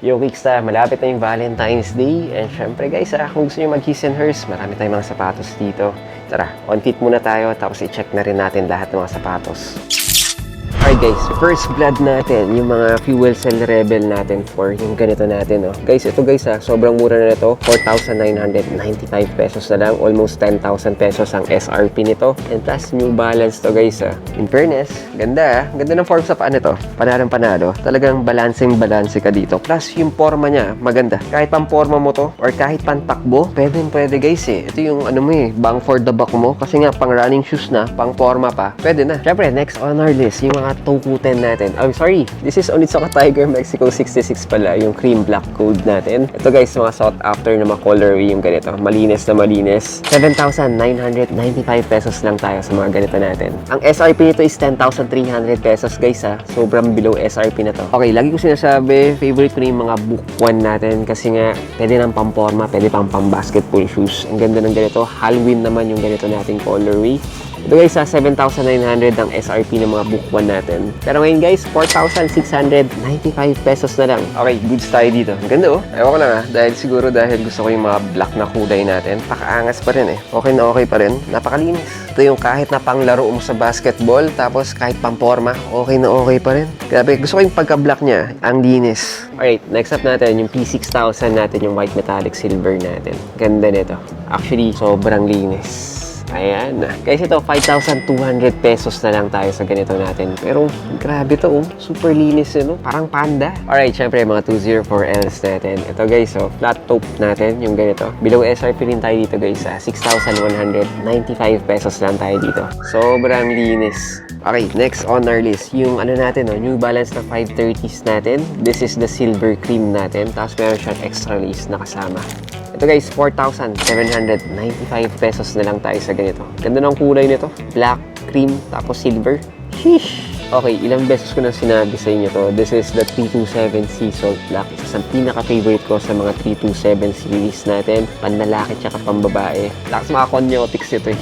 Yo, Kicksta, malapit na yung Valentine's Day. And syempre guys, kung gusto nyo mag-his and hers, marami tayong mga sapatos dito. Tara, on fit muna tayo, tapos i-check na rin natin lahat ng mga sapatos. Alright guys, first blood natin, yung mga fuel cell rebel natin for yung ganito natin. Oh. Guys, ito guys sobrang mura na ito. 4,995 pesos na lang. Almost 10,000 pesos ang SRP nito. And plus, New Balance to guys. In fairness, ganda Ganda ng form sa paan nito. Panalo. Talagang balancing ka dito. Plus, yung forma niya, maganda. Kahit pang forma mo to, or kahit pang takbo, pwede guys eh. Ito yung ano mo eh, bang for the buck mo. Kasi nga, pang running shoes na, pang forma pa, pwede na. Syempre, next on our list, yung mga Toku-10 natin. I'm sorry, this is Onitsuka Tiger Mexico 66 pala, yung cream black code natin. Ito guys, mga sought after na mga colorway yung ganito. Malinis na malinis. 7,995 pesos lang tayo sa mga ganito natin. Ang SRP nito is 10,300 pesos guys Sobrang below SRP na to. Okay, lagi ko sinasabi, favorite ko na yung mga book 1 natin kasi nga, pwede ng pamporma, pwede pang basketball shoes. Ang ganda ng ganito. Halloween naman yung ganito nating colorway. Ito guys, 7,900 ang SRP ng mga book 1 natin. Pero ngayon guys, 4,695 pesos na lang. Okay, goods tayo dito. Ang ganda oh. Ewan ko lang dahil gusto ko yung mga black na kulay natin. Pakaangas pa rin eh. Okay na okay pa rin. Napakalinis. Ito yung kahit na panglaro mo sa basketball, tapos kahit pamporma, okay na okay pa rin. Grabe, gusto ko yung pagka-black niya. Ang linis. Alright, next up natin, yung P6000 natin, yung white metallic silver natin. Ganda nito. Actually, sobrang linis. Ayan. Guys, ito, 5,200 pesos na lang tayo sa ganito natin. Pero, grabe to, oh. Super linis yun, Parang panda. Alright, syempre, mga 204Ls natin. Ito, guys, flat top natin, yung ganito. Below SRP rin tayo dito, guys, 6,195 pesos lang tayo dito. Sobrang linis. Okay, next on our list, yung ano natin, New Balance na 530s natin. This is the silver cream natin. Tapos, meron siyang extra lace na kasama. Ito guys, 4,795 pesos na lang tayo sa ganito. Ganda ng kulay nito. Black, cream, tapos silver. Sheesh! Okay, ilang beses ko na sinabi sa inyo to. This is the 327 Sea Salt Black. Isa sa pinaka-favorite ko sa mga 327 series natin. Panlalaki tsaka pambabae. Lakas mga conyotics ito eh.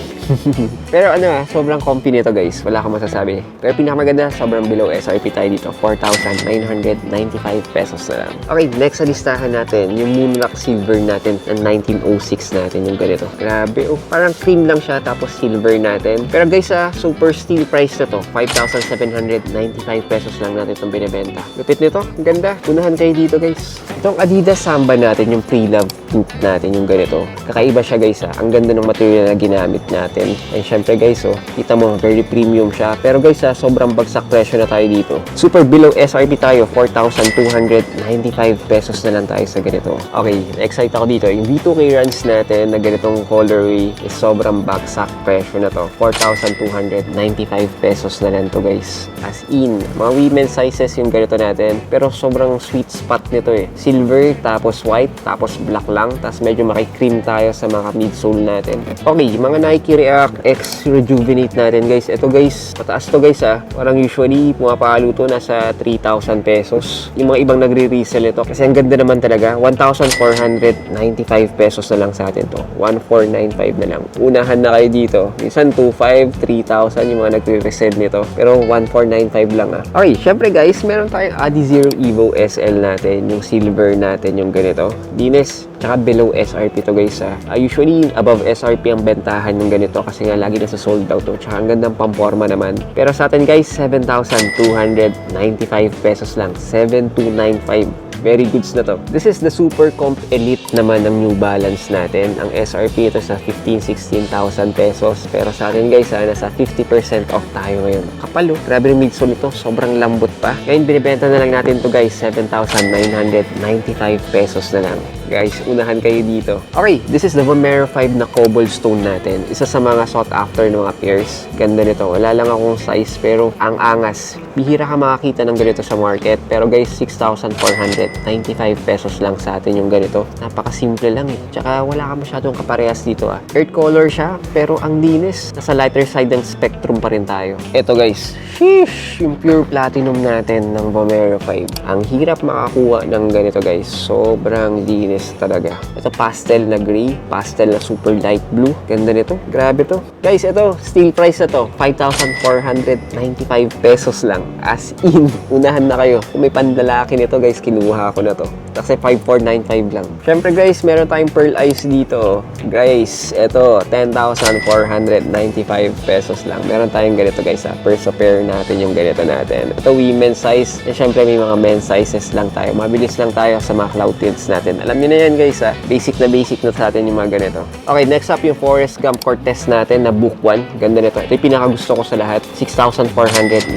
Pero sobrang comfy nito guys. Wala kang masasabi. Pero pinakamaganda, sobrang below SRP tayo dito. 4,995 pesos na lang. Okay, next sa listahan natin, yung Moonrock Silver natin ng 1906 natin, yung ganito. Grabe, parang cream lang siya, tapos silver natin. Pero guys, super steal price na to. 5,795 pesos lang natin itong binibenta. Lupit nito, ang ganda. Unahan kayo dito guys. Itong Adidas Samba natin, yung pre-love boot natin, yung ganito. Kakaiba siya guys Ang ganda ng material na ginamit natin. And syempre guys, kita mo, very premium siya. Pero guys, sobrang bagsak presyo na tayo dito. Super below SRP tayo, 4,295 pesos na lang tayo sa ganito. Okay, excited ako dito. Yung V2K runs natin na ganitong colorway is sobrang bagsak presyo na to. 4,295 pesos na lang to guys. As in, mga women's sizes yung ganito natin. Pero sobrang sweet spot nito eh. Silver, tapos white, tapos black lang. Tapos medyo maki-cream tayo sa mga midsole natin. Okay, mga Nike React X Rejuvenate natin guys. Ito guys, mataas to guys Parang usually, pumapalo to nasa 3,000 pesos. Yung mga ibang nagre-resell ito. Kasi ang ganda naman talaga. 1,495 pesos na lang sa atin to. 1,495 na lang. Unahan na kayo dito. Minsan 2,500, 3,000 yung mga nagre-resell nito. Pero 1,495 lang Okay, syempre guys, meron tayong Adizero Evo SL natin. Yung silver natin, yung ganito. Linis. Tsaka below SRP to guys usually above SRP ang bentahan ng ganito kasi nga lagi nasa sold out to. Tsaka ang gandang pamporma naman. Pero sa atin guys, 7,295 pesos lang. 7,295. Very goods na to. This is the Super Comp Elite naman ng New Balance natin. Ang SRP ito sa 15,000-16,000 pesos. Pero sa atin guys, nasa 50% off tayo ngayon. Kapalo. Grabe yung midsole nito. Sobrang lambot pa. Ngayon, binibenta na lang natin to guys. 7,995 pesos na lang. Guys, unahan kayo dito. Okay, this is the Vomero 5 na cobblestone natin. Isa sa mga sought after ng mga pairs. Ganda nito. Wala lang akong size pero ang angas. Bihira ka makakita ng ganito sa market. Pero guys, 6,495 pesos lang sa atin yung ganito. Napakasimple lang eh. Tsaka wala ka masyadong kaparehas dito Earth color siya, pero ang linis. Nasa lighter side ng spectrum pa rin tayo. Ito guys, sheesh! Yung pure platinum natin ng Vomero 5. Ang hirap makakuha ng ganito guys. Sobrang linis talaga. Ito pastel na gray, pastel na super light blue. Ganda nito. Grabe to. Guys, ito, steel price na to. 5,495 pesos lang. As in, unahan na kayo. Kung may panlalaki nito guys, kinuha ko na to. Kasi 5,495 lang. Syempre guys, meron tayong pearl eyes dito. Guys, ito, 10,495 pesos lang. Meron tayong ganito guys ha. Per sa pair natin yung ganito natin. Ito women's size. And syempre may mga men's sizes lang tayo. Mabilis lang tayo sa mga cloud tints natin. Alam niyo na yan guys ha. Basic na sa atin yung mga ganito. Okay, next up yung Forrest Gump Cortez natin na book 1. Ganda nito. Ito yung pinakagusto ko sa lahat. 6,495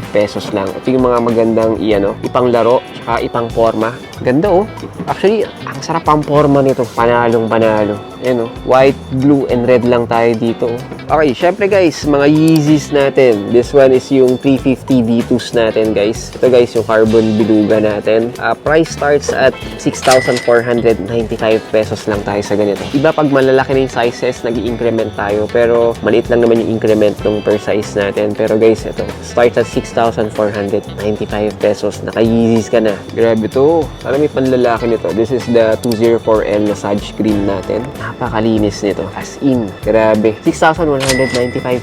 pesos lang. Ito yung mga magandang ipanglaro, tsaka ipang forma. Ganda oh. Actually, ang sarap ang forma nito. Panalong panalo. Ayan oh. White, blue, and red lang tayo dito oh. Okay, syempre guys, mga Yeezys natin. This one is yung 350 V2s natin guys. Ito guys, yung carbon beluga natin. Price starts at 6,495 pesos lang tayo sa ganito. Iba pag malalaki na yung sizes, nag-i-increment tayo. Pero maliit lang naman yung increment ng per size natin. Pero guys, ito, starts at 6,495 pesos. Naka-Yeezys ka na. Grabe to. Alam may panlalaki nito. This is the 204L massage cream natin. Napakalinis nito. As in, grabe. 6,195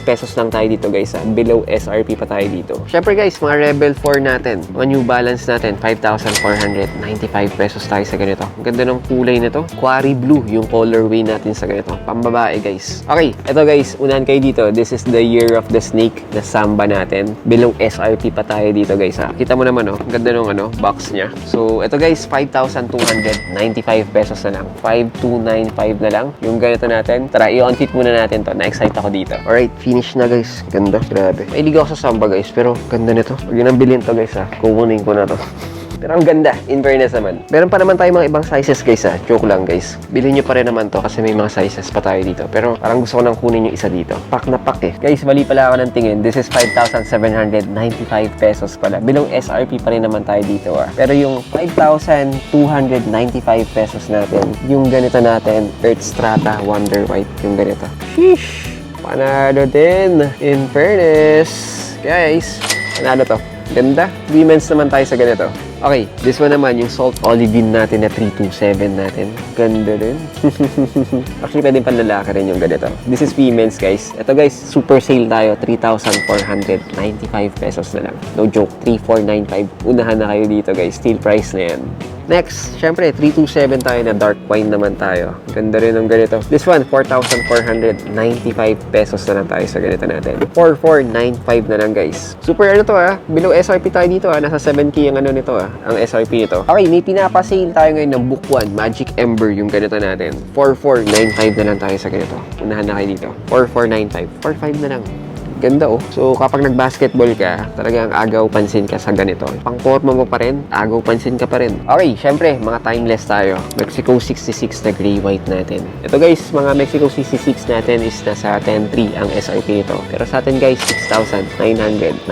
pesos lang tayo dito guys ha. Below SRP pa tayo dito. Syempre guys, mga Rebel 4 natin. Mga New Balance natin, 5,495 pesos tayo sa ganito. Ang ganda ng kulay nito. Quarry blue yung colorway natin sa ganito. Pambabae guys. Okay, ito guys, unahan kayo dito. This is the Year of the Snake na Samba natin. Below SRP pa tayo dito guys ha. Kita mo naman oh, ang ganda ng box niya. So, ito guys, 5,295 pesos na lang. 5,295 na lang. Yung ganito natin. Tara, i-on-fit muna natin to. Na-excite ako dito. Alright, finish na guys. Ganda, grabe. Mahilig ako sa Samba guys, pero ganda nito. Pag yun ang bilhin to guys ha, kukunin ko na to. Pero ang ganda, in fairness naman. Meron pa naman tayo mga ibang sizes guys ha. Joke lang guys. Bilhin nyo pa rin naman to kasi may mga sizes pa tayo dito. Pero parang gusto ko nang kunin yung isa dito. Pack na pack eh. Guys, mali pala ako ng tingin. This is 5,795 pesos pala. Bilong SRP pa rin naman tayo dito ah. Pero yung 5,295 pesos natin, yung ganito natin, Earth Strata Wonder White, yung ganito. Sheesh! Panalo din. In fairness. Guys, panalo to. Ganda. Women's naman tayo sa ganito. Okay, this one naman, yung Salt Olivine natin na 327 natin. Ganda rin. Actually, pwedeng panlalaki rin yung ganito. This is women's, guys. Ito, guys, super sale tayo. 3,495 pesos na lang. No joke, 3,495. Unahan na kayo dito, guys. Steal price na yan. Next, syempre, 327 tayo na dark wine naman tayo. Ganda rin ng ganito. This one, 4,495 pesos na lang tayo sa ganito natin. 4,495 na lang, guys. Super ano to ah. Below SRP tayo dito ah. Nasa 7K ang ano nito ah. Ang SRP nito. Okay, may pinapasale tayo ngayon ng Book 1, Magic Ember, yung ganito natin. 4,495 na lang tayo sa ganito. Unahan na kayo dito. 4,495. 4,500 na lang. Ganda oh. So kapag nag-basketball ka, talagang agaw pansin ka sa ganito. Pang-forma mo pa rin, agaw pansin ka pa rin. Okay, syempre, mga timeless tayo. Mexico 66 na gray white natin. Ito guys, mga Mexico 66 natin is nasa 10,300 ang SRP nito. Pero sa atin guys, 6,995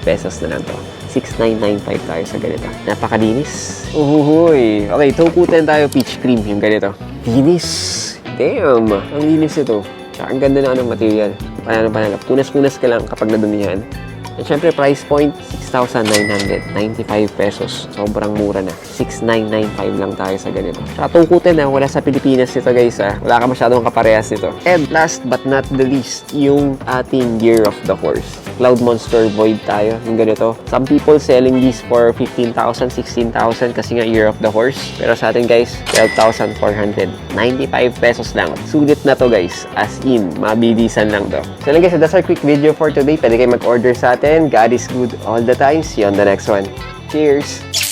pesos na lang to. 6,995 tayo sa ganito. Napakalinis. Uhuhuy. Okay, tukutan tayo peach cream yung ganito. Linis. Damn. Ang linis ito. Tsaka ang ganda na ng material. Panalo. Punas-punas ka lang kapag nadumihan. At syempre, price point, 6,995 pesos. Sobrang mura na. 6,995 lang tayo sa ganito. Tsaka tungkutin na, wala sa Pilipinas ito guys ha. Wala ka masyadong kaparehas ito. And last but not the least, yung ating Year of the Horse. Cloud Monster Void tayo, yung ganito. Some people selling these for 15,000, 16,000 kasi nga Year of the Horse. Pero sa atin guys, 12,495 pesos lang. Sulit na to guys. As in, mabibisan lang to. So lang guys, that's our quick video for today. Pwede kayo mag-order sa atin. God is good all the time. See you on the next one. Cheers!